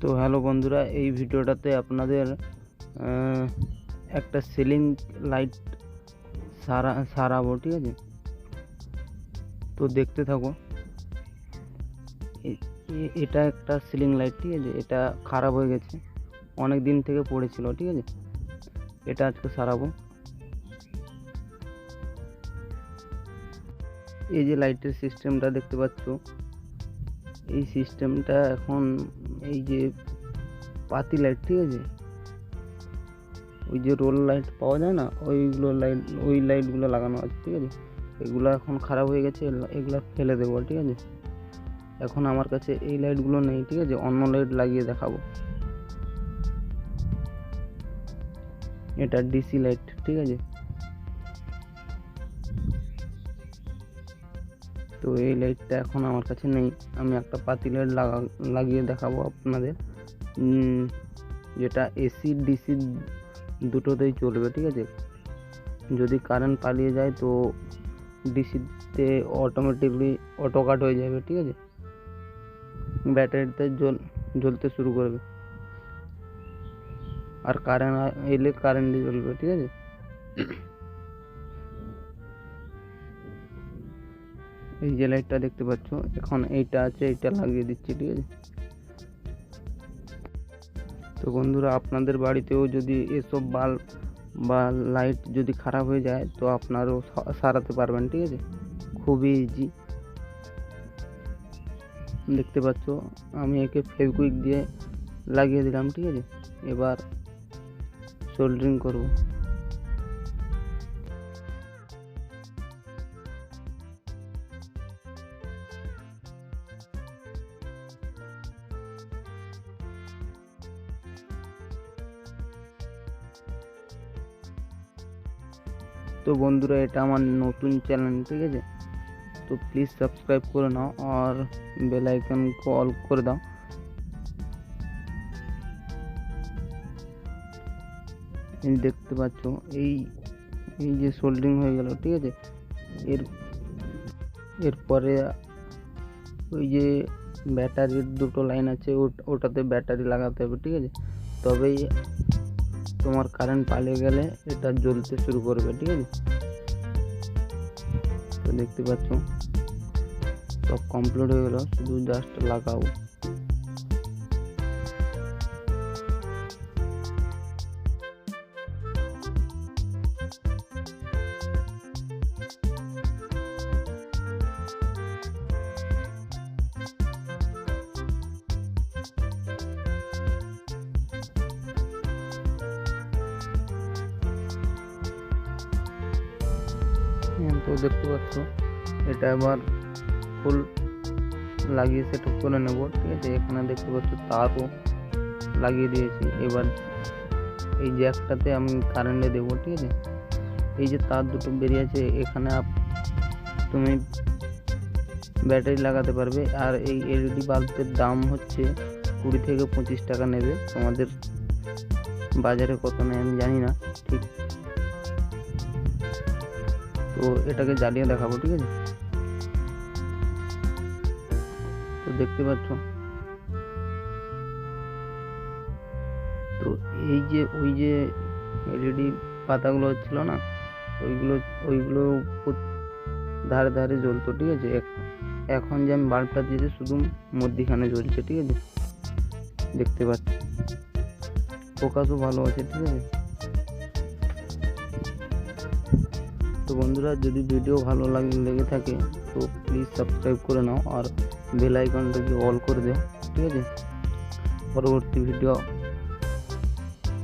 তো হ্যালো বন্ধুরা, এই ভিডিওটাতে আপনাদের একটা সিলিং লাইট সারাবো, ঠিক আছে? তো দেখতে থাকো। এটা একটা সিলিং লাইট, ঠিক আছে? এটা খারাপ হয়ে গেছে, অনেক দিন থেকে পড়েছিল, ঠিক আছে? এটা আজকে সারাবো। এই যে লাইটের সিস্টেমটা দেখতে পাচ্ছ, এই সিস্টেমটা এখন এই যে পাতি লাইট, ঠিক আছে, ওই যে রোল লাইট পাওয়া যায় না, ওই লাইটগুলো লাগানো আছে, ঠিক আছে? এগুলো এখন খারাপ হয়ে গেছে, এগুলো ফেলে দেবো, ঠিক আছে? এখন আমার কাছে এই লাইটগুলো নেই, ঠিক আছে? অন্য লাইট লাগিয়ে দেখাবো। এটা ডিসি লাইট, ঠিক আছে? তো এই লাইটটা এখন আমার কাছে নেই, আমি একটা পাতি লাইট লাগিয়ে দেখাবো আপনাদের, যেটা এসি ডিসি দুটোতেই চলবে, ঠিক আছে? যদি কারেন্ট পালিয়ে যায় তো ডিসিতে অটোমেটিকলি অটো কাট হয়ে যাবে, ঠিক আছে? ব্যাটারিতে জ্বলতে শুরু করবে, আর কারেন্ট এলে কারেন্টে জ্বলবে, ঠিক আছে? এই যে লাইটটা দেখতে পাচ্ছ, এখন এইটা আছে, এইটা লাগিয়ে দিচ্ছি, ঠিক আছে? তো বন্ধুরা, আপনাদের বাড়িতেও যদি এসব বাল্ব বা লাইট যদি খারাপ হয়ে যায় তো আপনারও সারাতে পারবেন, ঠিক আছে? খুবই ইজি। দেখতে পাচ্ছ, আমি একে ফেভিকুইক দিয়ে লাগিয়ে দিলাম, ঠিক আছে? এবার সোল্ডারিং করব। তো বন্ধুরা, এটা আমার নতুন চ্যানেল, ঠিক আছে? তো প্লিজ সাবস্ক্রাইব করে নাও আর বেল আইকন को অল করে দাও। এই দেখতে পাচ্ছ, এই যে সোল্ডারিং হয়ে গেল, ঠিক আছে? এরপরে ওই যে ব্যাটারির দুটো লাইন আছে, ওটাতে ব্যাটারি লাগাতে হবে, ঠিক আছে? তবেই তোমার কারেন্ট পালিয়ে গেলে এটা জ্বলতে শুরু করবে, ঠিক আছে? তো দেখতে পাচ্ছ, সব কমপ্লিট হয়ে গেল, শুধু জাস্ট লাগাও। তো দেখতে পাচ্ছ, এটা আবার ফুল লাগিয়ে সেট করে নেব, ঠিক আছে? এখানে দেখতে পাচ্ছ তারও লাগিয়ে দিয়েছি। এবার এই জ্যাকটাতে আমি কারেন্টে দেবো, ঠিক আছে? এই যে তার দুটো বেরিয়েছে, এখানে তুমি ব্যাটারি লাগাতে পারবে। আর এই এলইডি বাল্বের দাম হচ্ছে 20 থেকে 25 টাকা নেবে। তোমাদের বাজারে কত নেয় আমি জানি না ঠিক। তো এটাকে জ্বালিয়ে দেখাবো, ঠিক আছে? তো দেখতে পাচ্ছ, তো ওই যে এলইডি পাতাগুলো ছিল না, ওইগুলো ধারে ধারে জ্বলতো, ঠিক আছে? এখন যে আমি বাল্বটা দিয়েছি শুধু মধ্যিখানে জ্বলছে, ঠিক আছে? দেখতে পাচ্ছি ফোকাসও ভালো আছে, ঠিক আছে? তো বন্ধুরা, যদি ভিডিও ভালো লেগে থাকে তো প্লিজ সাবস্ক্রাইব করে নাও আর বেল আইকনটাকে অল করে দাও, ঠিক আছে? পরবর্তী ভিডিও